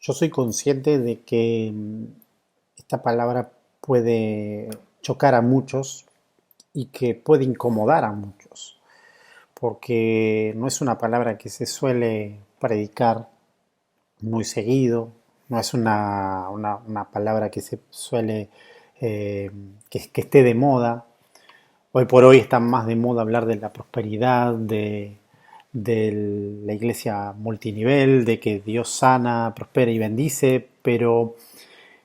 Yo soy consciente de que esta palabra puede chocar a muchos y que puede incomodar a muchos, porque no es una palabra que se suele predicar muy seguido, no es una palabra que se suele, que esté de moda. Hoy por hoy está más de moda hablar de la prosperidad, de la iglesia multinivel, de que Dios sana, prospera y bendice, pero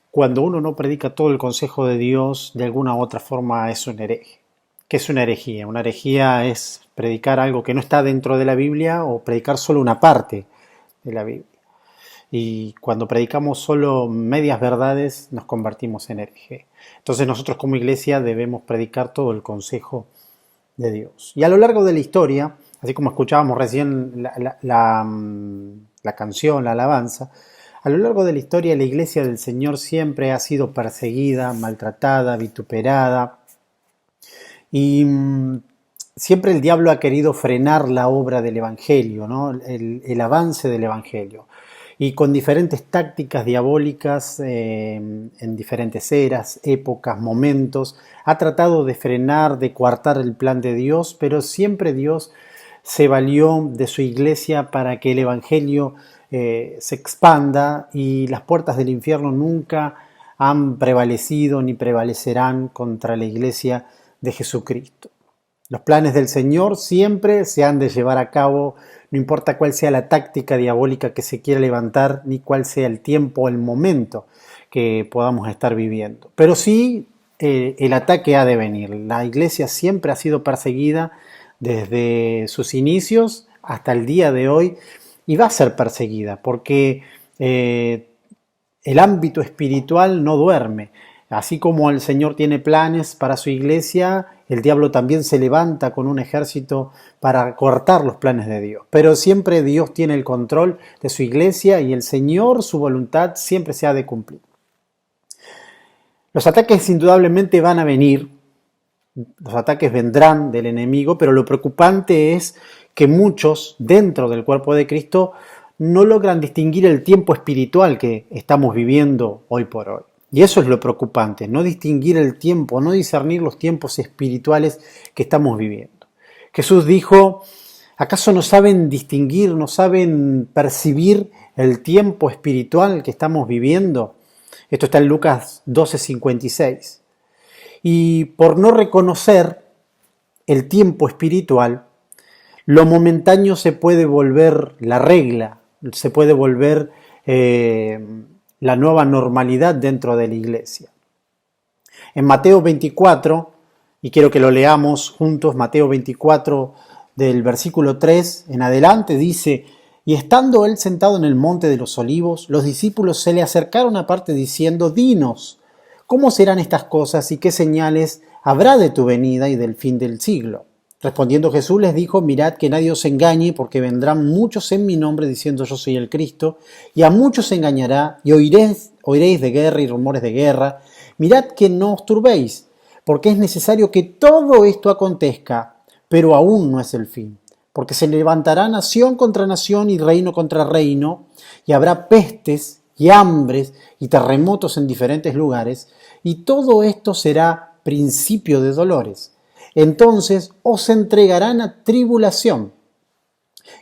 cuando uno no predica todo el consejo de Dios, de alguna u otra forma es un hereje. ¿Qué es una herejía? Una herejía es predicar algo que no está dentro de la Biblia o predicar solo una parte de la Biblia. Y cuando predicamos solo medias verdades, nos convertimos en hereje. Entonces nosotros como iglesia debemos predicar todo el consejo de Dios. Y a lo largo de la historia, así como escuchábamos recién la canción, la alabanza, a lo largo de la historia la iglesia del Señor siempre ha sido perseguida, maltratada, vituperada y siempre el diablo ha querido frenar la obra del Evangelio, ¿no? El avance del Evangelio. Y con diferentes tácticas diabólicas en diferentes eras, épocas, momentos, ha tratado de frenar, de coartar el plan de Dios, pero siempre Dios se valió de su iglesia para que el Evangelio se expanda y las puertas del infierno nunca han prevalecido ni prevalecerán contra la iglesia de Jesucristo. Los planes del Señor siempre se han de llevar a cabo, no importa cuál sea la táctica diabólica que se quiera levantar, ni cuál sea el tiempo o el momento que podamos estar viviendo. Pero sí, el ataque ha de venir. La iglesia siempre ha sido perseguida desde sus inicios hasta el día de hoy y va a ser perseguida porque el ámbito espiritual no duerme. Así como el Señor tiene planes para su iglesia, el diablo también se levanta con un ejército para cortar los planes de Dios. Pero siempre Dios tiene el control de su iglesia y el Señor, su voluntad, siempre se ha de cumplir. Los ataques indudablemente van a venir, los ataques vendrán del enemigo, pero lo preocupante es que muchos dentro del cuerpo de Cristo no logran distinguir el tiempo espiritual que estamos viviendo hoy por hoy. Y eso es lo preocupante, no distinguir el tiempo, no discernir los tiempos espirituales que estamos viviendo. Jesús dijo, ¿acaso no saben distinguir, no saben percibir el tiempo espiritual que estamos viviendo? Esto está en Lucas 12:56. Y por no reconocer el tiempo espiritual, lo momentáneo se puede volver la regla, se puede volver la nueva normalidad dentro de la iglesia. En Mateo 24, y quiero que lo leamos juntos, Mateo 24 del versículo 3 en adelante, dice, y estando él sentado en el monte de los olivos, los discípulos se le acercaron aparte diciendo, dinos, ¿cómo serán estas cosas y qué señales habrá de tu venida y del fin del siglo? Respondiendo Jesús les dijo, mirad que nadie os engañe, porque vendrán muchos en mi nombre diciendo yo soy el Cristo, y a muchos se engañará, y oiréis de guerra y rumores de guerra. Mirad que no os turbéis, porque es necesario que todo esto acontezca, pero aún no es el fin. Porque se levantará nación contra nación y reino contra reino, y habrá pestes y hambres y terremotos en diferentes lugares, y todo esto será principio de dolores. Entonces os entregarán a tribulación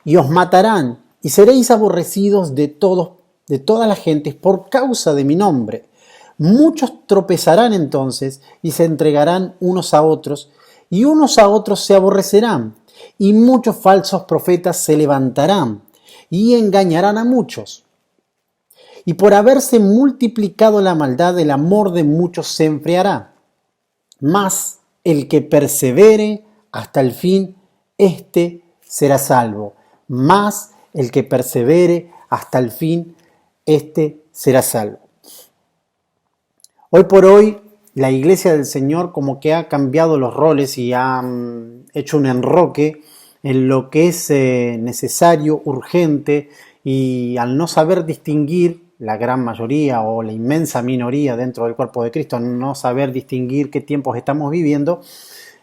y os matarán y seréis aborrecidos de todas las gentes por causa de mi nombre. Muchos tropezarán entonces y se entregarán unos a otros y unos a otros se aborrecerán y muchos falsos profetas se levantarán y engañarán a muchos. Y por haberse multiplicado la maldad, el amor de muchos se enfriará. Mas el que persevere hasta el fin, éste será salvo. Mas el que persevere hasta el fin, éste será salvo. Hoy por hoy, la iglesia del Señor como que ha cambiado los roles y ha hecho un enroque en lo que es necesario, urgente, y al no saber distinguir, la gran mayoría o la inmensa minoría dentro del cuerpo de Cristo, no saber distinguir qué tiempos estamos viviendo,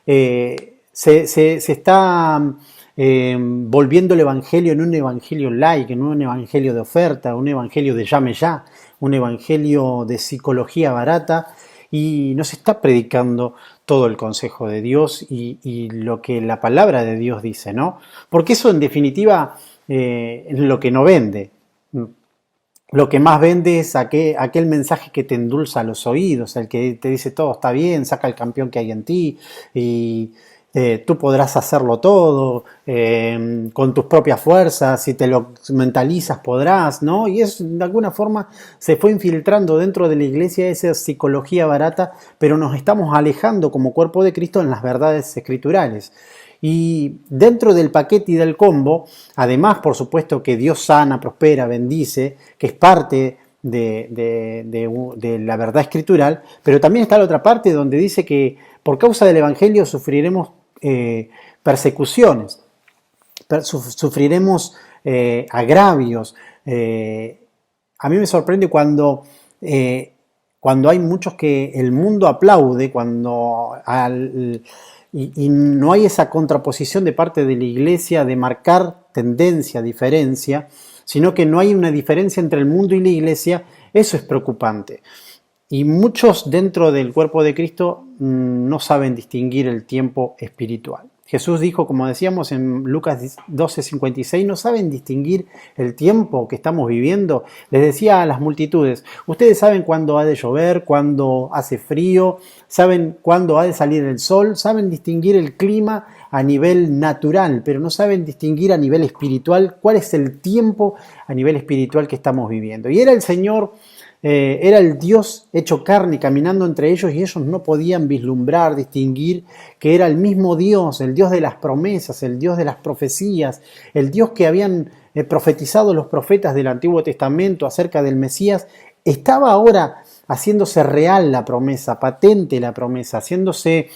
se está volviendo el evangelio en un evangelio light, en un evangelio de oferta, un evangelio de llame ya, un evangelio de psicología barata, y nos está predicando todo el consejo de Dios y lo que la palabra de Dios dice, ¿no? Porque eso en definitiva es lo que no vende. Lo que más vende es aquel mensaje que te endulza los oídos, el que te dice todo está bien, saca el campeón que hay en ti y tú podrás hacerlo todo con tus propias fuerzas, si te lo mentalizas podrás, ¿no? Y es de alguna forma se fue infiltrando dentro de la iglesia esa psicología barata, pero nos estamos alejando como cuerpo de Cristo en las verdades escriturales. Y dentro del paquete y del combo, además, por supuesto, que Dios sana, prospera, bendice, que es parte de la verdad escritural, pero también está la otra parte donde dice que por causa del Evangelio sufriremos persecuciones, sufriremos agravios. A mí me sorprende cuando hay muchos que el mundo aplaude, y no hay esa contraposición de parte de la iglesia de marcar tendencia, diferencia, sino que no hay una diferencia entre el mundo y la iglesia. Eso es preocupante. Y muchos dentro del cuerpo de Cristo no saben distinguir el tiempo espiritual. Jesús dijo, como decíamos en Lucas 12:56, no saben distinguir el tiempo que estamos viviendo. Les decía a las multitudes, ustedes saben cuándo ha de llover, cuándo hace frío, saben cuándo ha de salir el sol, saben distinguir el clima a nivel natural, pero no saben distinguir a nivel espiritual cuál es el tiempo a nivel espiritual que estamos viviendo. Y era el Señor... era el Dios hecho carne caminando entre ellos y ellos no podían vislumbrar, distinguir que era el mismo Dios, el Dios de las promesas, el Dios de las profecías, el Dios que habían profetizado los profetas del Antiguo Testamento acerca del Mesías. Estaba ahora haciéndose real la promesa, patente la promesa, haciéndose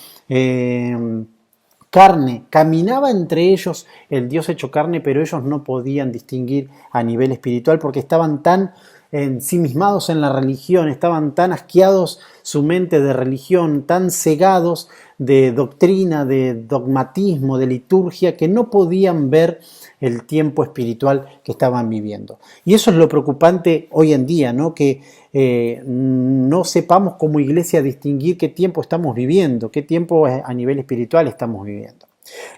carne. Caminaba entre ellos el Dios hecho carne, pero ellos no podían distinguir a nivel espiritual porque estaban tan ensimismados en la religión, estaban tan asqueados su mente de religión, tan cegados de doctrina, de dogmatismo, de liturgia, que no podían ver el tiempo espiritual que estaban viviendo. Y eso es lo preocupante hoy en día, ¿no? Que no sepamos como iglesia distinguir qué tiempo estamos viviendo, qué tiempo a nivel espiritual estamos viviendo.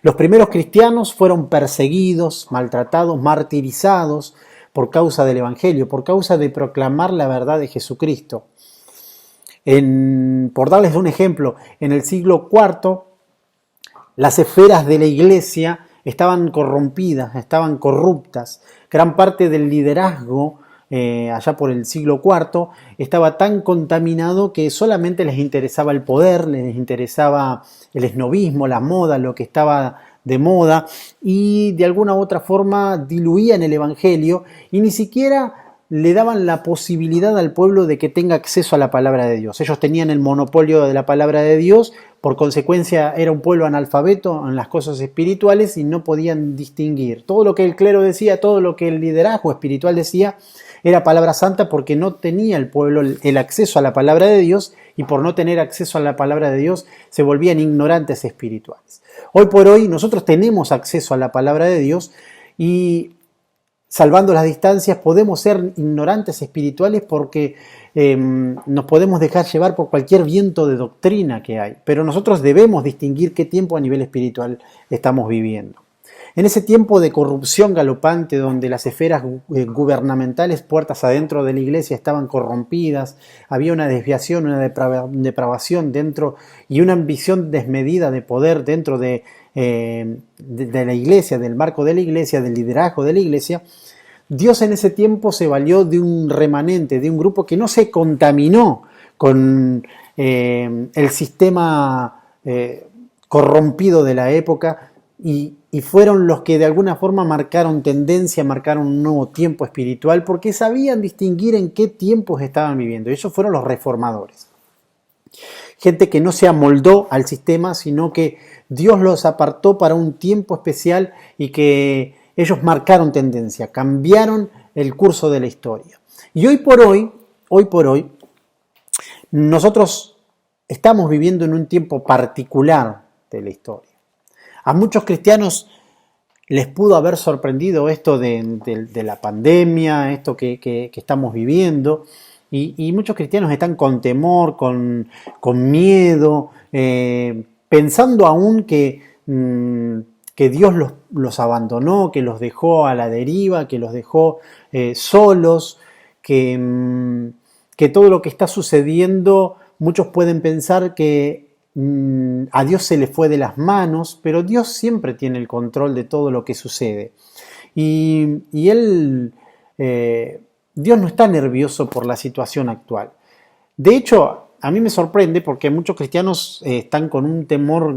Los primeros cristianos fueron perseguidos, maltratados, martirizados, por causa del Evangelio, por causa de proclamar la verdad de Jesucristo. Por darles un ejemplo, en el siglo IV, las esferas de la iglesia estaban corrompidas, estaban corruptas. Gran parte del liderazgo, allá por el siglo IV, estaba tan contaminado que solamente les interesaba el poder, les interesaba el esnobismo, la moda, lo que estaba de moda, y de alguna u otra forma diluían el Evangelio y ni siquiera le daban la posibilidad al pueblo de que tenga acceso a la palabra de Dios. Ellos tenían el monopolio de la palabra de Dios, por consecuencia era un pueblo analfabeto en las cosas espirituales y no podían distinguir. Todo lo que el clero decía, todo lo que el liderazgo espiritual decía, era palabra santa porque no tenía el pueblo el acceso a la palabra de Dios y por no tener acceso a la palabra de Dios se volvían ignorantes espirituales. Hoy por hoy nosotros tenemos acceso a la palabra de Dios y salvando las distancias podemos ser ignorantes espirituales porque nos podemos dejar llevar por cualquier viento de doctrina que hay, pero nosotros debemos distinguir qué tiempo a nivel espiritual estamos viviendo. En ese tiempo de corrupción galopante donde las esferas gubernamentales puertas adentro de la iglesia estaban corrompidas, había una desviación, una depravación dentro y una ambición desmedida de poder dentro de la iglesia, del marco de la iglesia, del liderazgo de la iglesia, Dios en ese tiempo se valió de un remanente, de un grupo que no se contaminó con el sistema corrompido de la época, y fueron los que de alguna forma marcaron tendencia, marcaron un nuevo tiempo espiritual porque sabían distinguir en qué tiempos estaban viviendo. Y ellos fueron los reformadores. Gente que no se amoldó al sistema, sino que Dios los apartó para un tiempo especial y que ellos marcaron tendencia, cambiaron el curso de la historia. Y hoy por hoy, nosotros estamos viviendo en un tiempo particular de la historia. A muchos cristianos les pudo haber sorprendido esto de la pandemia, esto que estamos viviendo, y muchos cristianos están con temor, con miedo, pensando aún que Dios los abandonó, que los dejó a la deriva, que los dejó solos, que todo lo que está sucediendo, muchos pueden pensar que a Dios se le fue de las manos, pero Dios siempre tiene el control de todo lo que sucede. Y Dios no está nervioso por la situación actual. De hecho, a mí me sorprende porque muchos cristianos están con un temor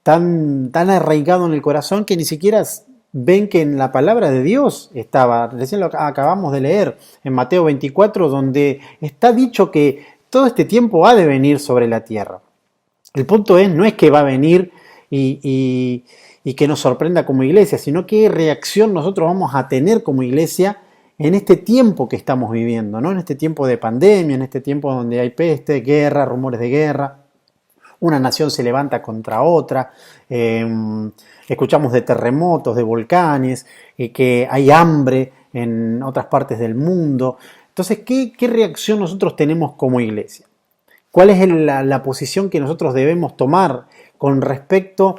tan arraigado en el corazón que ni siquiera ven que en la palabra de Dios estaba, recién lo acabamos de leer en Mateo 24, donde está dicho que todo este tiempo ha de venir sobre la tierra. El punto no es que va a venir y que nos sorprenda como iglesia, sino qué reacción nosotros vamos a tener como iglesia en este tiempo que estamos viviendo, ¿no? En este tiempo de pandemia, en este tiempo donde hay peste, guerra, rumores de guerra, una nación se levanta contra otra, escuchamos de terremotos, de volcanes, que hay hambre en otras partes del mundo. Entonces, ¿qué reacción nosotros tenemos como iglesia? ¿Cuál es la posición que nosotros debemos tomar con respecto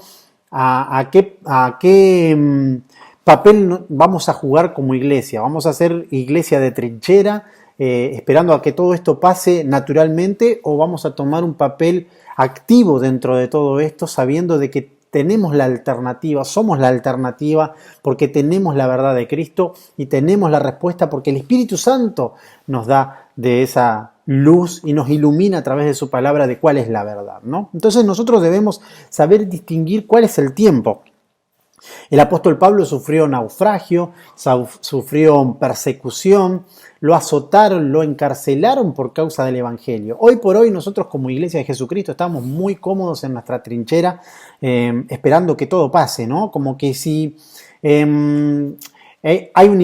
a qué papel vamos a jugar como iglesia? ¿Vamos a ser iglesia de trinchera, esperando a que todo esto pase naturalmente, o vamos a tomar un papel activo dentro de todo esto, sabiendo de que tenemos la alternativa, somos la alternativa porque tenemos la verdad de Cristo y tenemos la respuesta porque el Espíritu Santo nos da de esa luz y nos ilumina a través de su palabra de cuál es la verdad, ¿no? Entonces nosotros debemos saber distinguir cuál es el tiempo. El apóstol Pablo sufrió naufragio, sufrió persecución, lo azotaron, lo encarcelaron por causa del Evangelio. Hoy por hoy nosotros como Iglesia de Jesucristo estamos muy cómodos en nuestra trinchera, esperando que todo pase, ¿no? Como que si hay un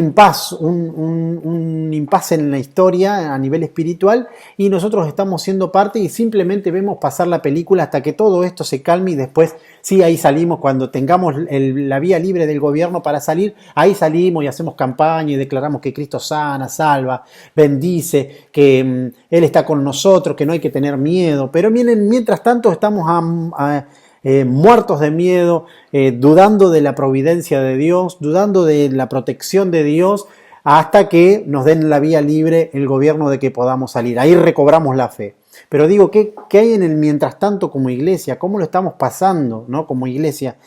impasse en la historia a nivel espiritual y nosotros estamos siendo parte y simplemente vemos pasar la película hasta que todo esto se calme y después sí, ahí salimos cuando tengamos la vía libre del gobierno para salir, ahí salimos y hacemos campaña y declaramos que Cristo sana, salva, bendice, que Él está con nosotros, que no hay que tener miedo, pero mientras tanto estamos muertos de miedo, dudando de la providencia de Dios, dudando de la protección de Dios, hasta que nos den la vía libre el gobierno de que podamos salir. Ahí recobramos la fe. Pero digo, ¿qué hay en el mientras tanto como iglesia? ¿Cómo lo estamos pasando, ¿no? Como iglesia?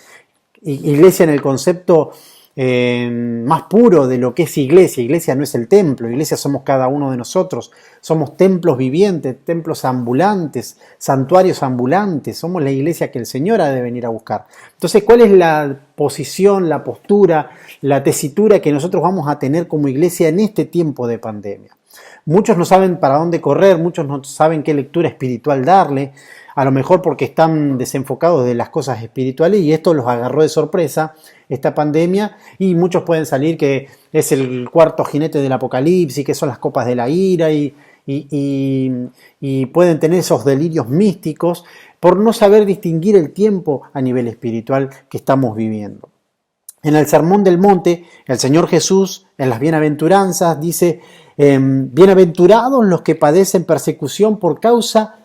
Iglesia en el concepto más puro de lo que es iglesia. Iglesia no es el templo, iglesia somos cada uno de nosotros. Somos templos vivientes, templos ambulantes, santuarios ambulantes. Somos la iglesia que el Señor ha de venir a buscar. Entonces, ¿cuál es la posición, la postura, la tesitura que nosotros vamos a tener como iglesia en este tiempo de pandemia? Muchos no saben para dónde correr, muchos no saben qué lectura espiritual darle, a lo mejor porque están desenfocados de las cosas espirituales y esto los agarró de sorpresa, esta pandemia, y muchos pueden salir que es el cuarto jinete del apocalipsis, que son las copas de la ira y pueden tener esos delirios místicos por no saber distinguir el tiempo a nivel espiritual que estamos viviendo. En el Sermón del Monte, el Señor Jesús, en las bienaventuranzas, dice: bienaventurados los que padecen persecución por causa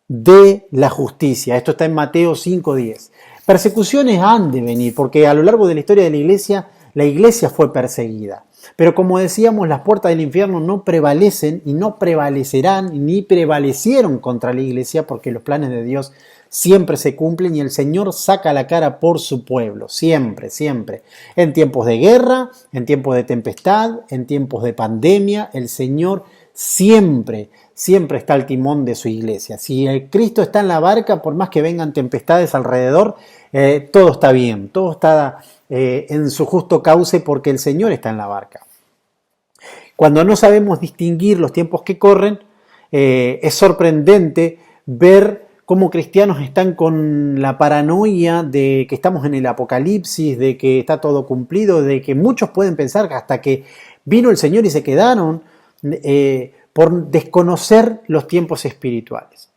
de la justicia. Esto está en Mateo 5:10. Persecuciones han de venir, porque a lo largo de la historia de la iglesia fue perseguida. Pero como decíamos, las puertas del infierno no prevalecen y no prevalecerán ni prevalecieron contra la iglesia, porque los planes de Dios siempre se cumplen y el Señor saca la cara por su pueblo, siempre, siempre. En tiempos de guerra, en tiempos de tempestad, en tiempos de pandemia, el Señor siempre está al timón de su iglesia. Si el Cristo está en la barca, por más que vengan tempestades alrededor, todo está bien, todo está en su justo cauce porque el Señor está en la barca. Cuando no sabemos distinguir los tiempos que corren, es sorprendente ver cómo cristianos están con la paranoia de que estamos en el apocalipsis, de que está todo cumplido, de que muchos pueden pensar que hasta que vino el Señor y se quedaron, por desconocer los tiempos espirituales.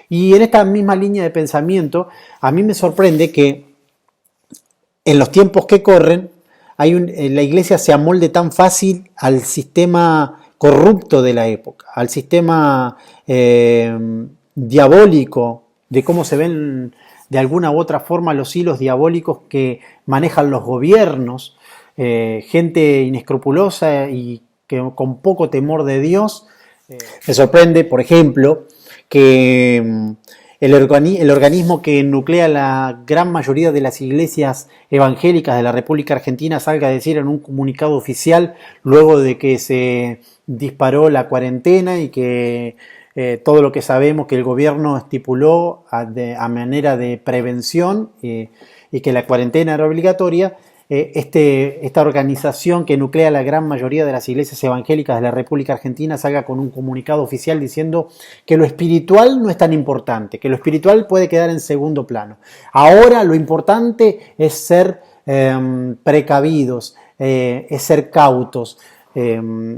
Y en esta misma línea de pensamiento, a mí me sorprende que en los tiempos que corren, la iglesia se amolde tan fácil al sistema corrupto de la época, al sistema diabólico, de cómo se ven de alguna u otra forma los hilos diabólicos que manejan los gobiernos, gente inescrupulosa y que con poco temor de Dios. Me sorprende, por ejemplo, que el organismo que nuclea la gran mayoría de las iglesias evangélicas de la República Argentina salga a decir en un comunicado oficial, luego de que se disparó la cuarentena y que todo lo que sabemos que el gobierno estipuló a manera de prevención y que la cuarentena era obligatoria, esta organización que nuclea la gran mayoría de las iglesias evangélicas de la República Argentina salga con un comunicado oficial diciendo que lo espiritual no es tan importante, que lo espiritual puede quedar en segundo plano. Ahora lo importante es ser precavidos, es ser cautos.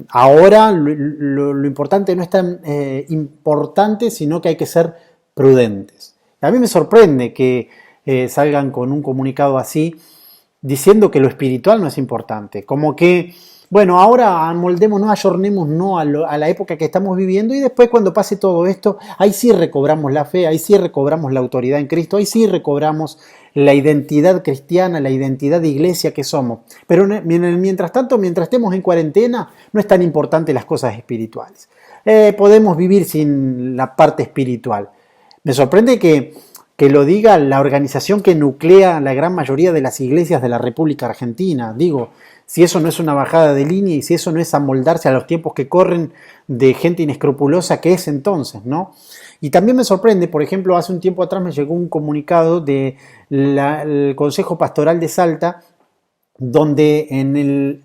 Ahora lo importante no es tan importante, sino que hay que ser prudentes. A mí me sorprende que salgan con un comunicado así, diciendo que lo espiritual no es importante, como que, bueno, ahora amoldémonos, ayornémonos a la época que estamos viviendo y después cuando pase todo esto, ahí sí recobramos la fe, ahí sí recobramos la autoridad en Cristo, ahí sí recobramos la identidad cristiana, la identidad de iglesia que somos. Pero mientras tanto, mientras estemos en cuarentena, no es tan importante las cosas espirituales. Podemos vivir sin la parte espiritual. Me sorprende que lo diga la organización que nuclea la gran mayoría de las iglesias de la República Argentina. Digo, si eso no es una bajada de línea y si eso no es amoldarse a los tiempos que corren de gente inescrupulosa, ¿qué es entonces, no? Y también me sorprende, por ejemplo, hace un tiempo atrás me llegó un comunicado del Consejo Pastoral de Salta, donde en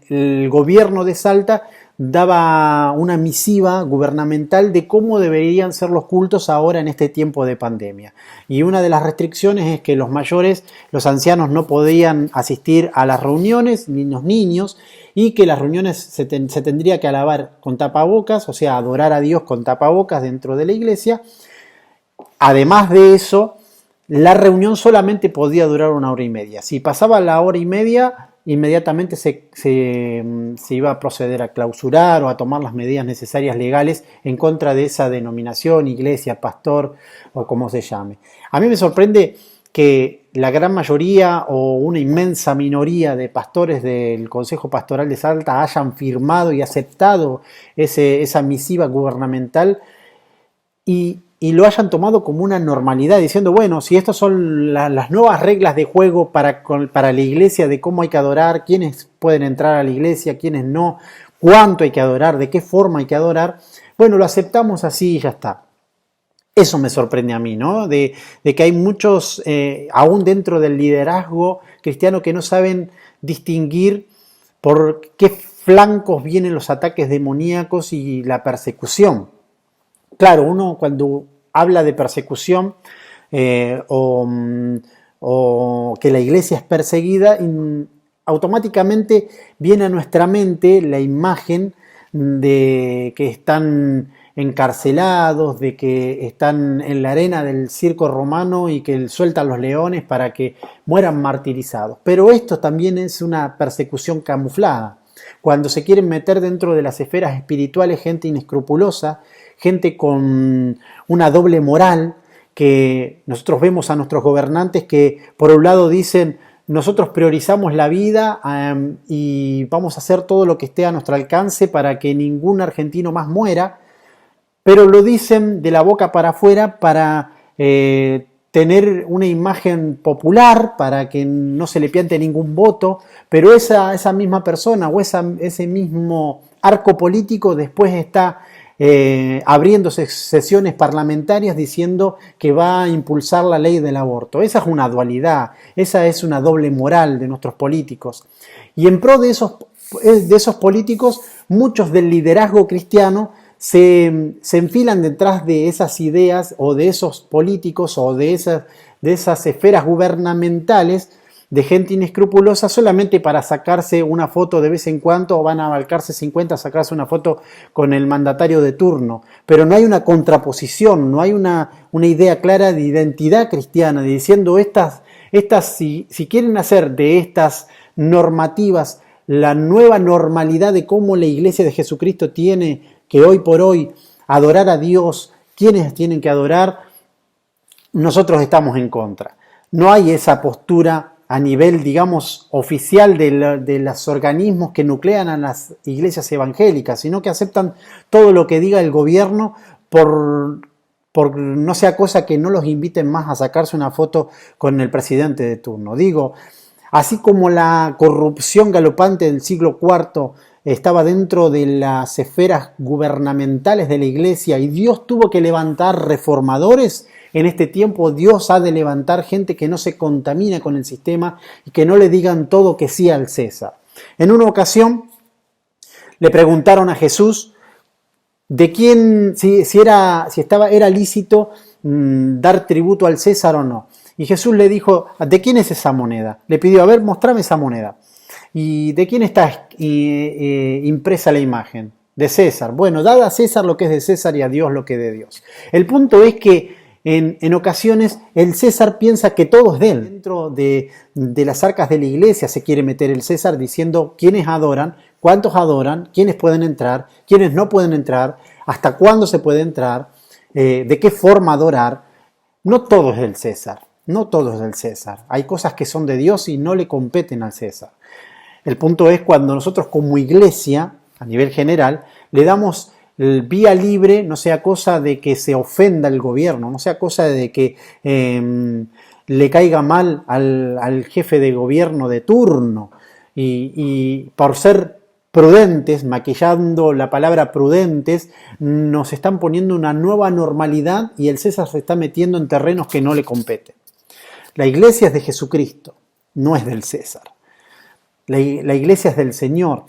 el gobierno de Salta daba una misiva gubernamental de cómo deberían ser los cultos ahora en este tiempo de pandemia. Y una de las restricciones es que los mayores, los ancianos no podían asistir a las reuniones, ni los niños, y que las reuniones se tendría que alabar con tapabocas, o sea, adorar a Dios con tapabocas dentro de la iglesia. Además de eso, la reunión solamente podía durar 1 hora y media. Si pasaba la 1 hora y media, inmediatamente se iba a proceder a clausurar o a tomar las medidas necesarias legales en contra de esa denominación, iglesia, pastor o como se llame. A mí me sorprende que la gran mayoría o una inmensa minoría de pastores del Consejo Pastoral de Salta hayan firmado y aceptado esa misiva gubernamental y lo hayan tomado como una normalidad, diciendo, bueno, si estas son las nuevas reglas de juego para la iglesia, de cómo hay que adorar, quiénes pueden entrar a la iglesia, quiénes no, cuánto hay que adorar, de qué forma hay que adorar, bueno, lo aceptamos así y ya está. Eso me sorprende a mí, ¿no? De que hay muchos, aún dentro del liderazgo cristiano, que no saben distinguir por qué flancos vienen los ataques demoníacos y la persecución. Claro, uno cuando habla de persecución o que la iglesia es perseguida, automáticamente viene a nuestra mente la imagen de que están encarcelados, de que están en la arena del circo romano y que sueltan los leones para que mueran martirizados. Pero esto también es una persecución camuflada. Cuando se quieren meter dentro de las esferas espirituales gente inescrupulosa, gente con una doble moral, que nosotros vemos a nuestros gobernantes que por un lado dicen nosotros priorizamos la vida y vamos a hacer todo lo que esté a nuestro alcance para que ningún argentino más muera, pero lo dicen de la boca para afuera para tener una imagen popular, para que no se le piante ningún voto, pero esa misma persona o ese mismo arco político después está abriéndose sesiones parlamentarias diciendo que va a impulsar la ley del aborto. Esa es una dualidad, esa es una doble moral de nuestros políticos. Y en pro de esos políticos, muchos del liderazgo cristiano se enfilan detrás de esas ideas o de esos políticos o de esas esferas gubernamentales de gente inescrupulosa solamente para sacarse una foto de vez en cuando, o van a abarcarse 50 a sacarse una foto con el mandatario de turno. Pero no hay una contraposición, no hay una idea clara de identidad cristiana, diciendo estas Si quieren hacer de estas normativas la nueva normalidad de cómo la Iglesia de Jesucristo tiene que hoy por hoy adorar a Dios, quienes tienen que adorar, nosotros estamos en contra. No hay esa postura a nivel, digamos, oficial de los organismos que nuclean a las iglesias evangélicas, sino que aceptan todo lo que diga el gobierno por no sea cosa que no los inviten más a sacarse una foto con el presidente de turno. Digo, así como la corrupción galopante del siglo IV estaba dentro de las esferas gubernamentales de la iglesia y Dios tuvo que levantar reformadores, en este tiempo Dios ha de levantar gente que no se contamina con el sistema y que no le digan todo que sí al César. En una ocasión le preguntaron a Jesús de quién, era lícito dar tributo al César o no. Y Jesús le dijo, ¿de quién es esa moneda? Le pidió, a ver, mostrame esa moneda. ¿Y de quién está impresa la imagen? De César. Bueno, dad a César lo que es de César y a Dios lo que es de Dios. El punto es que en ocasiones el César piensa que todo es de él. Dentro de las arcas de la iglesia se quiere meter el César diciendo quiénes adoran, cuántos adoran, quiénes pueden entrar, quiénes no pueden entrar, hasta cuándo se puede entrar, de qué forma adorar. No todo es del César. No todo es del César. Hay cosas que son de Dios y no le competen al César. El punto es cuando nosotros como iglesia, a nivel general, le damos vía libre, no sea cosa de que se ofenda el gobierno, no sea cosa de que le caiga mal al jefe de gobierno de turno y por ser prudentes, maquillando la palabra prudentes, nos están poniendo una nueva normalidad y el César se está metiendo en terrenos que no le competen. La iglesia es de Jesucristo, no es del César. La iglesia es del Señor.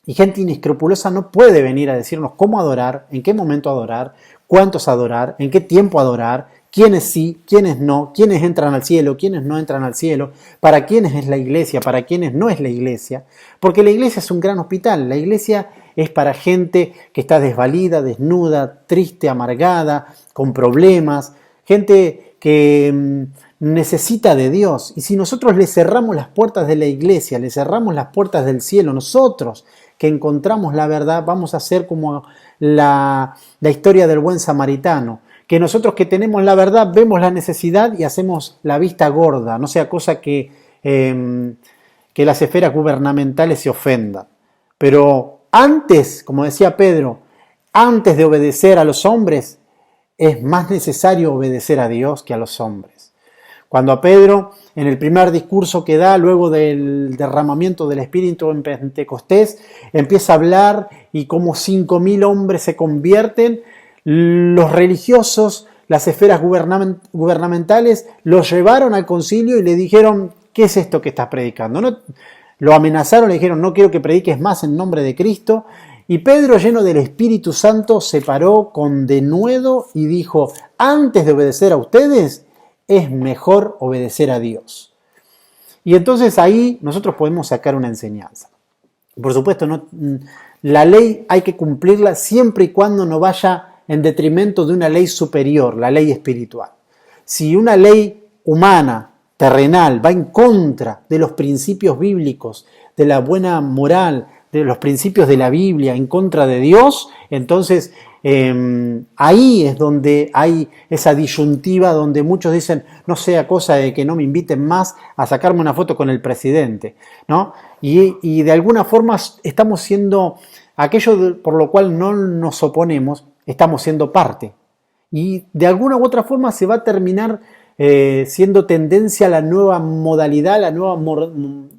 Y gente inescrupulosa no puede venir a decirnos cómo adorar, en qué momento adorar, cuántos adorar, en qué tiempo adorar, quiénes sí, quiénes no, quiénes entran al cielo, quiénes no entran al cielo, para quiénes es la iglesia, para quiénes no es la iglesia. Porque la iglesia es un gran hospital. La iglesia es para gente que está desvalida, desnuda, triste, amargada, con problemas, gente que necesita de Dios. Y si nosotros le cerramos las puertas de la iglesia, le cerramos las puertas del cielo, nosotros que encontramos la verdad, vamos a ser como la historia del buen samaritano, que nosotros que tenemos la verdad vemos la necesidad y hacemos la vista gorda, no sea cosa que las esferas gubernamentales se ofendan. Pero antes, como decía Pedro, antes de obedecer a los hombres, es más necesario obedecer a Dios que a los hombres. Cuando a Pedro, en el primer discurso que da luego del derramamiento del Espíritu en Pentecostés, empieza a hablar y como 5.000 hombres se convierten, los religiosos, las esferas gubernamentales, los llevaron al concilio y le dijeron, ¿qué es esto que estás predicando? ¿No? Lo amenazaron, le dijeron, no quiero que prediques más en nombre de Cristo. Y Pedro, lleno del Espíritu Santo, se paró con denuedo y dijo, antes de obedecer a ustedes, es mejor obedecer a Dios. Y entonces ahí nosotros podemos sacar una enseñanza. Por supuesto, la ley hay que cumplirla siempre y cuando no vaya en detrimento de una ley superior, la ley espiritual. Si una ley humana, terrenal, va en contra de los principios bíblicos, de la buena moral, de los principios de la Biblia, en contra de Dios, entonces ahí es donde hay esa disyuntiva donde muchos dicen, no sea cosa de que no me inviten más a sacarme una foto con el presidente, ¿no? Y de alguna forma estamos siendo, aquello por lo cual no nos oponemos, estamos siendo parte. Y de alguna u otra forma se va a terminar siendo tendencia a la nueva modalidad, la nueva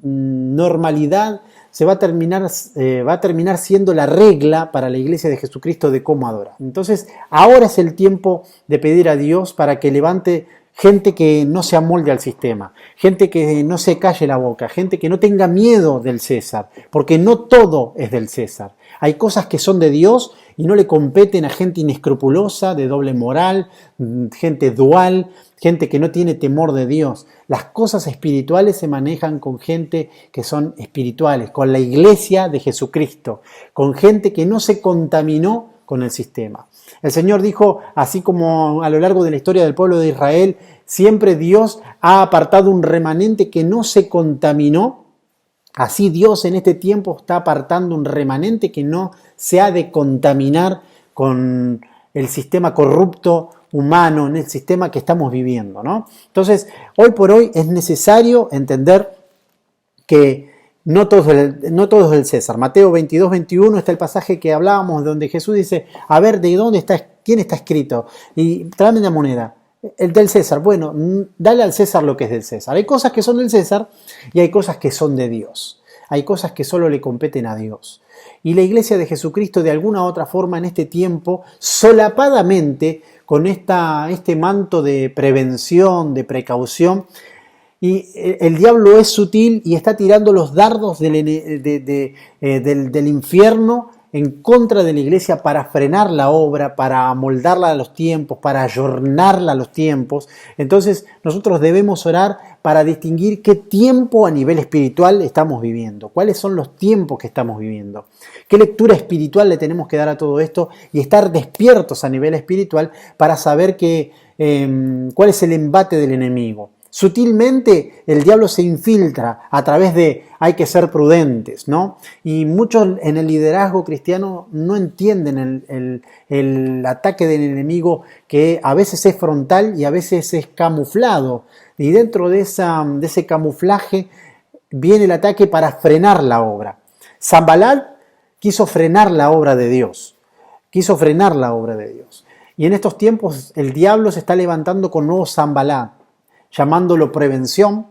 normalidad, va a terminar siendo la regla para la iglesia de Jesucristo de cómo adorar. Entonces, ahora es el tiempo de pedir a Dios para que levante gente que no se amolde al sistema, gente que no se calle la boca, gente que no tenga miedo del César, porque no todo es del César. Hay cosas que son de Dios y no le competen a gente inescrupulosa, de doble moral, gente dual, gente que no tiene temor de Dios. Las cosas espirituales se manejan con gente que son espirituales, con la iglesia de Jesucristo, con gente que no se contaminó con el sistema. El Señor dijo, así como a lo largo de la historia del pueblo de Israel, siempre Dios ha apartado un remanente que no se contaminó. Así Dios en este tiempo está apartando un remanente que no se ha de contaminar con el sistema corrupto humano, en el sistema que estamos viviendo, ¿no? Entonces, hoy por hoy es necesario entender que no todo es del César. Mateo 22, 21 está el pasaje que hablábamos donde Jesús dice, a ver, ¿de dónde está? ¿Quién está escrito? Y tráeme la moneda. El del César. Bueno, dale al César lo que es del César. Hay cosas que son del César y hay cosas que son de Dios. Hay cosas que solo le competen a Dios. Y la Iglesia de Jesucristo, de alguna u otra forma, en este tiempo, solapadamente, con este manto de prevención, de precaución, y el diablo es sutil y está tirando los dardos del infierno en contra de la iglesia para frenar la obra, para amoldarla a los tiempos, para ayornarla a los tiempos. Entonces nosotros debemos orar para distinguir qué tiempo a nivel espiritual estamos viviendo, cuáles son los tiempos que estamos viviendo, qué lectura espiritual le tenemos que dar a todo esto y estar despiertos a nivel espiritual para saber cuál es el embate del enemigo. Sutilmente el diablo se infiltra a través de hay que ser prudentes, ¿no? Y muchos en el liderazgo cristiano no entienden el ataque del enemigo, que a veces es frontal y a veces es camuflado. Y dentro de ese camuflaje viene el ataque para frenar la obra. Sanbalat quiso frenar la obra de Dios. Quiso frenar la obra de Dios. Y en estos tiempos el diablo se está levantando con nuevos Sanbalat, llamándolo prevención,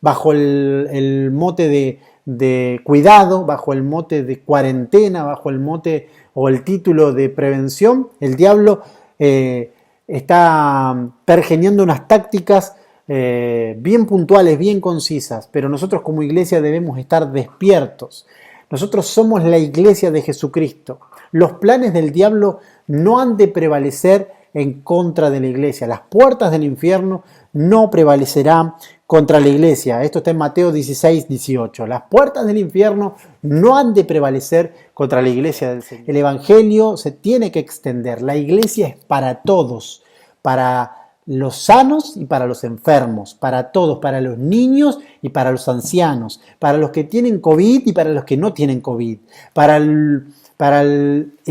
bajo el mote de cuidado, bajo el mote de cuarentena, bajo el mote o el título de prevención. El diablo está pergeñando unas tácticas bien puntuales, bien concisas, pero nosotros como iglesia debemos estar despiertos. Nosotros somos la iglesia de Jesucristo. Los planes del diablo no han de prevalecer en contra de la iglesia. Las puertas del infierno no prevalecerán contra la iglesia. Esto está en Mateo 16, 18. Las puertas del infierno no han de prevalecer contra la iglesia del Señor. El evangelio se tiene que extender. La iglesia es para todos, para los sanos y para los enfermos, para todos, para los niños y para los ancianos, para los que tienen COVID y para los que no tienen COVID, para el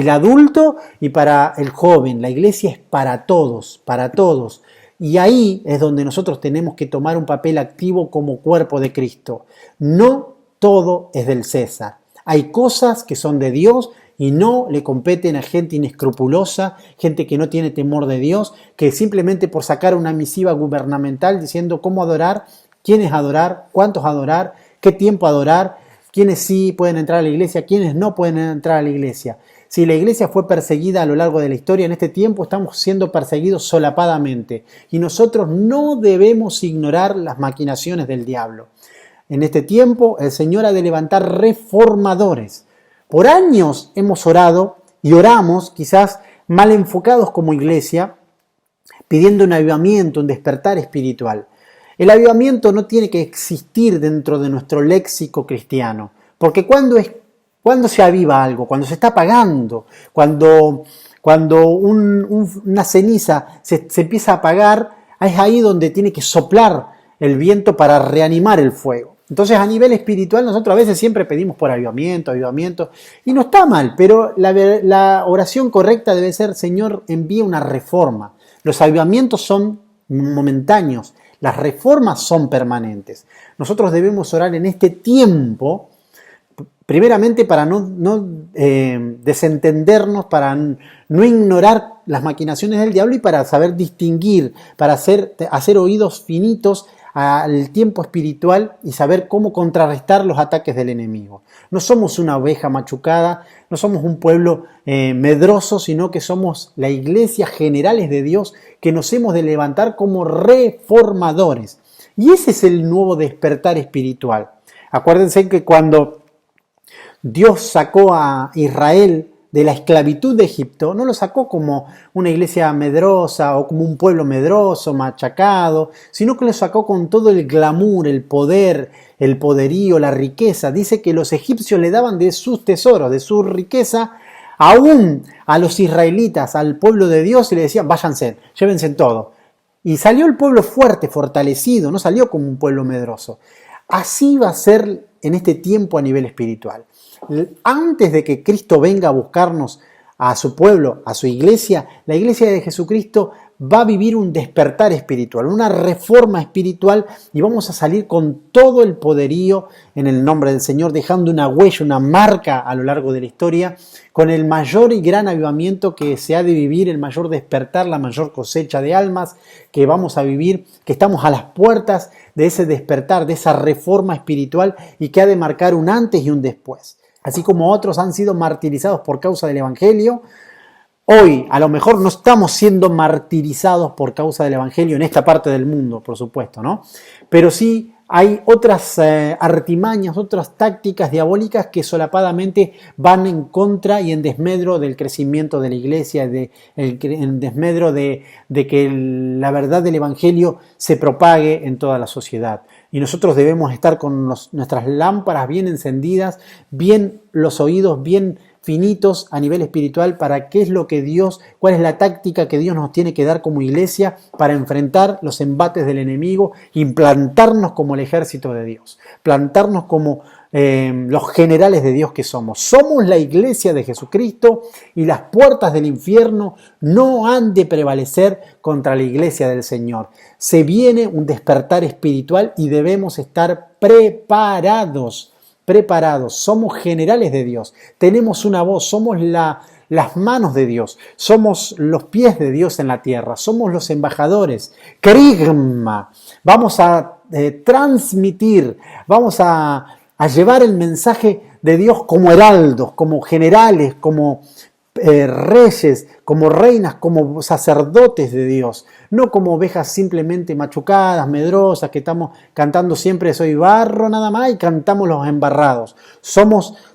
adulto y para el joven. La iglesia es para todos, para todos. Y ahí es donde nosotros tenemos que tomar un papel activo como cuerpo de Cristo. No todo es del César. Hay cosas que son de Dios y no le competen a gente inescrupulosa, gente que no tiene temor de Dios, que simplemente por sacar una misiva gubernamental diciendo cómo adorar, quiénes adorar, cuántos adorar, qué tiempo adorar, quiénes sí pueden entrar a la iglesia, quiénes no pueden entrar a la iglesia. Si la iglesia fue perseguida a lo largo de la historia, en este tiempo estamos siendo perseguidos solapadamente. Y nosotros no debemos ignorar las maquinaciones del diablo. En este tiempo el Señor ha de levantar reformadores. Por años hemos orado y oramos, quizás mal enfocados como iglesia, pidiendo un avivamiento, un despertar espiritual. El avivamiento no tiene que existir dentro de nuestro léxico cristiano, porque ¿cuándo se aviva algo? Cuando se está apagando, cuando una ceniza se empieza a apagar, es ahí donde tiene que soplar el viento para reanimar el fuego. Entonces a nivel espiritual nosotros a veces siempre pedimos por avivamiento, y no está mal, pero la oración correcta debe ser: Señor, envía una reforma. Los avivamientos son momentáneos, las reformas son permanentes. Nosotros debemos orar en este tiempo, primeramente para no desentendernos, para no ignorar las maquinaciones del diablo y para saber distinguir, para hacer oídos finitos al tiempo espiritual y saber cómo contrarrestar los ataques del enemigo. No somos una oveja machucada, no somos un pueblo medroso, sino que somos la iglesia generales de Dios, que nos hemos de levantar como reformadores. Y ese es el nuevo despertar espiritual. Acuérdense que cuando Dios sacó a Israel de la esclavitud de Egipto, no lo sacó como una iglesia medrosa o como un pueblo medroso, machacado, sino que lo sacó con todo el glamour, el poder, el poderío, la riqueza. Dice que los egipcios le daban de sus tesoros, de su riqueza aún a los israelitas, al pueblo de Dios, y le decían, váyanse, llévense todo. Y salió el pueblo fuerte, fortalecido, no salió como un pueblo medroso. Así va a ser en este tiempo a nivel espiritual. Antes de que Cristo venga a buscarnos a su pueblo, a su iglesia, la iglesia de Jesucristo va a vivir un despertar espiritual, una reforma espiritual, y vamos a salir con todo el poderío en el nombre del Señor, dejando una huella, una marca a lo largo de la historia, con el mayor y gran avivamiento que se ha de vivir, el mayor despertar, la mayor cosecha de almas que vamos a vivir, que estamos a las puertas de ese despertar, de esa reforma espiritual, y que ha de marcar un antes y un después. Así como otros han sido martirizados por causa del Evangelio, hoy a lo mejor no estamos siendo martirizados por causa del Evangelio en esta parte del mundo, por supuesto, ¿no? Pero sí hay otras artimañas, otras tácticas diabólicas que solapadamente van en contra y en desmedro del crecimiento de la iglesia, en desmedro de que la verdad del Evangelio se propague en toda la sociedad. Y nosotros debemos estar con nuestras lámparas bien encendidas, bien los oídos bien finitos a nivel espiritual, para qué es lo que Dios, cuál es la táctica que Dios nos tiene que dar como iglesia para enfrentar los embates del enemigo, implantarnos como el ejército de Dios, plantarnos como los generales de Dios que somos. Somos la iglesia de Jesucristo, y las puertas del infierno no han de prevalecer contra la iglesia del Señor. Se viene un despertar espiritual y debemos estar preparados. Somos generales de Dios, tenemos una voz, somos las manos de Dios, somos los pies de Dios en la tierra, somos los embajadores, kerigma, vamos a transmitir, vamos a llevar el mensaje de Dios como heraldos, como generales, como reyes, como reinas, como sacerdotes de Dios, no como ovejas simplemente machucadas, medrosas, que estamos cantando siempre soy barro nada más y cantamos los embarrados.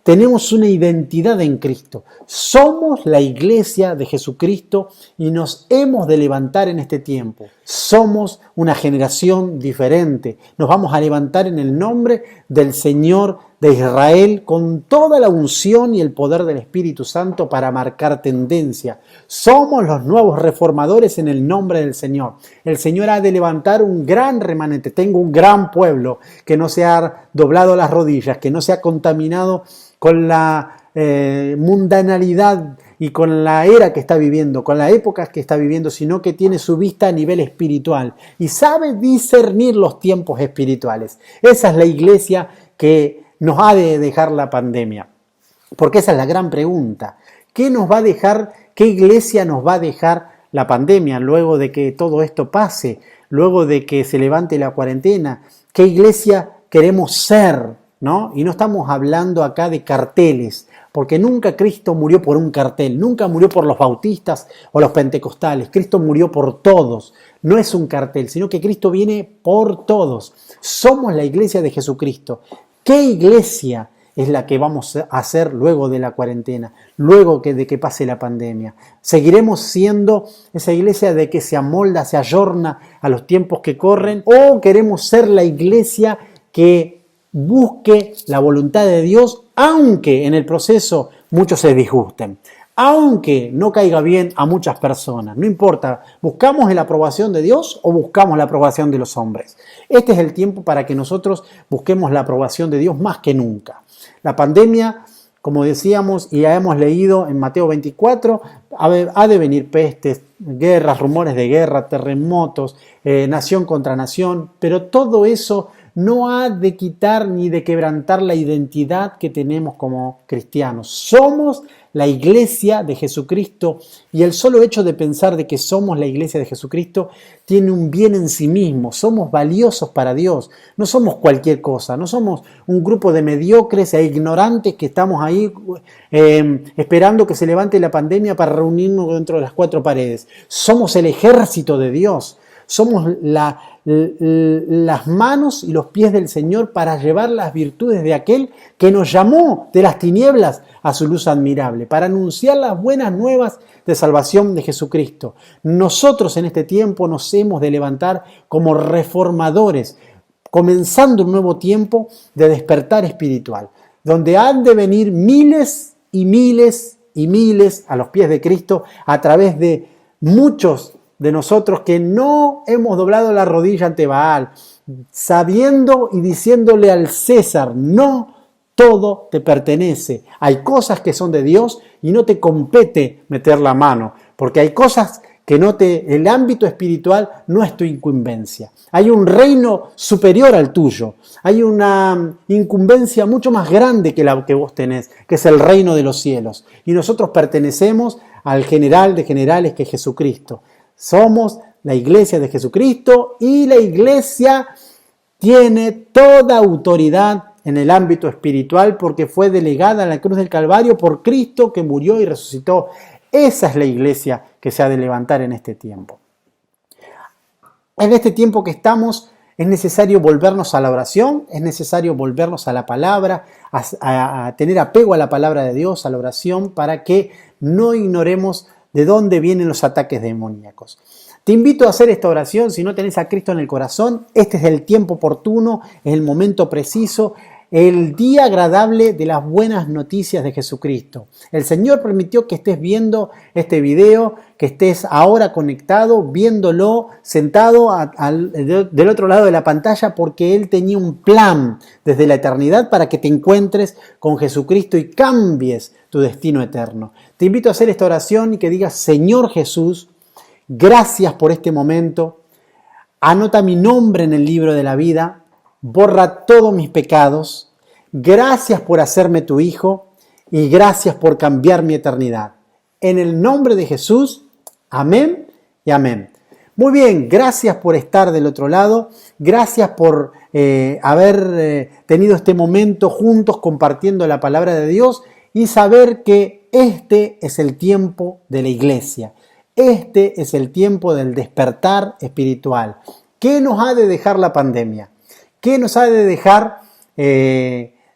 Tenemos una identidad en Cristo, somos la iglesia de Jesucristo y nos hemos de levantar en este tiempo. Somos una generación diferente, nos vamos a levantar en el nombre del Señor de Israel con toda la unción y el poder del Espíritu Santo para marcar tendencia. Somos los nuevos reformadores en el nombre del Señor. El Señor ha de levantar un gran remanente. Tengo un gran pueblo que no se ha doblado las rodillas, que no se ha contaminado con la mundanalidad y con la era que está viviendo, con la época que está viviendo, sino que tiene su vista a nivel espiritual y sabe discernir los tiempos espirituales. Esa es la iglesia que nos ha de dejar la pandemia. Porque esa es la gran pregunta. ¿Qué nos va a dejar, qué iglesia nos va a dejar la pandemia luego de que todo esto pase, luego de que se levante la cuarentena? ¿Qué iglesia queremos ser? ¿No? Y no estamos hablando acá de carteles, porque nunca Cristo murió por un cartel, nunca murió por los bautistas o los pentecostales. Cristo murió por todos. No es un cartel, sino que Cristo viene por todos. Somos la iglesia de Jesucristo. ¿Qué iglesia es la que vamos a hacer luego de la cuarentena, luego de que pase la pandemia? ¿Seguiremos siendo esa iglesia de que se amolda, se ayorna a los tiempos que corren? ¿O queremos ser la iglesia que busque la voluntad de Dios, aunque en el proceso muchos se disgusten? Aunque no caiga bien a muchas personas, no importa, ¿buscamos la aprobación de Dios o buscamos la aprobación de los hombres? Este es el tiempo para que nosotros busquemos la aprobación de Dios más que nunca. La pandemia, como decíamos y ya hemos leído en Mateo 24, ha de venir pestes, guerras, rumores de guerra, terremotos, nación contra nación, pero todo eso no ha de quitar ni de quebrantar la identidad que tenemos como cristianos. Somos la iglesia de Jesucristo, y el solo hecho de pensar de que somos la iglesia de Jesucristo tiene un bien en sí mismo. Somos valiosos para Dios, no somos cualquier cosa, no somos un grupo de mediocres e ignorantes que estamos ahí esperando que se levante la pandemia para reunirnos dentro de las cuatro paredes. Somos el ejército de Dios, somos las manos y los pies del Señor para llevar las virtudes de aquel que nos llamó de las tinieblas a su luz admirable, para anunciar las buenas nuevas de salvación de Jesucristo. Nosotros en este tiempo nos hemos de levantar como reformadores, comenzando un nuevo tiempo de despertar espiritual, donde han de venir miles y miles y miles a los pies de Cristo a través de muchos de nosotros que no hemos doblado la rodilla ante Baal, sabiendo y diciéndole al César, no todo te pertenece. Hay cosas que son de Dios y no te compete meter la mano, porque hay cosas que el ámbito espiritual no es tu incumbencia. Hay un reino superior al tuyo. Hay una incumbencia mucho más grande que la que vos tenés, que es el reino de los cielos. Y nosotros pertenecemos al general de generales, que es Jesucristo. Somos la iglesia de Jesucristo y la iglesia tiene toda autoridad en el ámbito espiritual porque fue delegada en la cruz del Calvario por Cristo, que murió y resucitó. Esa es la iglesia que se ha de levantar en este tiempo. En este tiempo que estamos es necesario volvernos a la oración, es necesario volvernos a la palabra, a tener apego a la palabra de Dios, a la oración, para que no ignoremos de dónde vienen los ataques demoníacos. Te invito a hacer esta oración. Si no tenés a Cristo en el corazón, este es el tiempo oportuno, es el momento preciso, el día agradable de las buenas noticias de Jesucristo. El Señor permitió que estés viendo este video, que estés ahora conectado, viéndolo, sentado del otro lado de la pantalla, porque Él tenía un plan desde la eternidad para que te encuentres con Jesucristo y cambies tu destino eterno. Te invito a hacer esta oración y que digas: Señor Jesús, gracias por este momento. Anota mi nombre en el libro de la vida. Borra todos mis pecados. Gracias por hacerme tu hijo y gracias por cambiar mi eternidad. En el nombre de Jesús, amén y amén. Muy bien, gracias por estar del otro lado. Gracias por haber tenido este momento juntos compartiendo la palabra de Dios y saber que este es el tiempo de la iglesia. Este es el tiempo del despertar espiritual. ¿Qué nos ha de dejar la pandemia? ¿Qué nos ha de dejar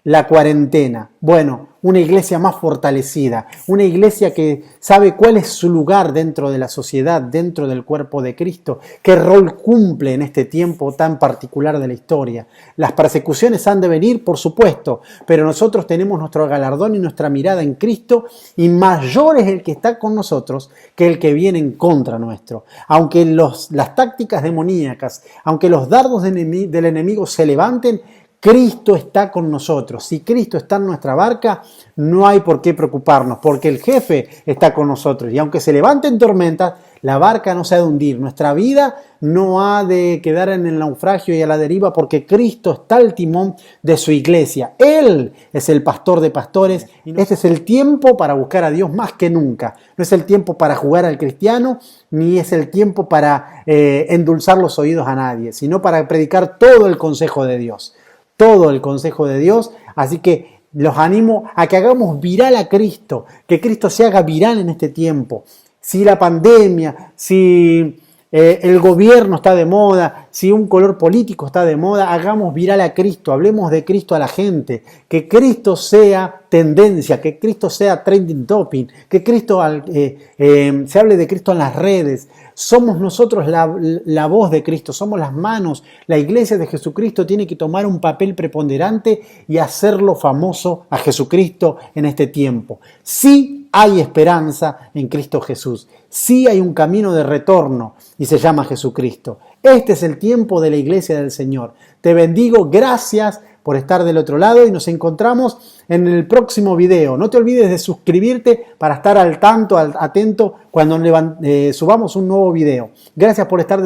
la cuarentena? Bueno, una iglesia más fortalecida, una iglesia que sabe cuál es su lugar dentro de la sociedad, dentro del cuerpo de Cristo, qué rol cumple en este tiempo tan particular de la historia. Las persecuciones han de venir, por supuesto, pero nosotros tenemos nuestro galardón y nuestra mirada en Cristo, y mayor es el que está con nosotros que el que viene en contra nuestro. Aunque las tácticas demoníacas, aunque los dardos del enemigo se levanten, Cristo está con nosotros. Si Cristo está en nuestra barca, no hay por qué preocuparnos, porque el jefe está con nosotros. Y aunque se levanten tormentas, la barca no se ha de hundir. Nuestra vida no ha de quedar en el naufragio y a la deriva, porque Cristo está al timón de su iglesia. Él es el pastor de pastores. Este es el tiempo para buscar a Dios más que nunca. No es el tiempo para jugar al cristiano, ni es el tiempo para endulzar los oídos a nadie, sino para predicar todo el consejo de Dios. Todo el consejo de Dios. Así que los animo a que hagamos viral a Cristo, que Cristo se haga viral en este tiempo. Si la pandemia, si el gobierno está de moda, si un color político está de moda, hagamos viral a Cristo, hablemos de Cristo a la gente, que Cristo sea tendencia, que Cristo sea trending topic, que Cristo se hable de Cristo en las redes. Somos nosotros la voz de Cristo, somos las manos. La iglesia de Jesucristo tiene que tomar un papel preponderante y hacerlo famoso a Jesucristo en este tiempo. Sí hay esperanza en Cristo Jesús, sí hay un camino de retorno y se llama Jesucristo. Este es el tiempo de la iglesia del Señor. Te bendigo, gracias por estar del otro lado y nos encontramos en el próximo video. No te olvides de suscribirte para estar al tanto, atento cuando subamos un nuevo video. Gracias por estar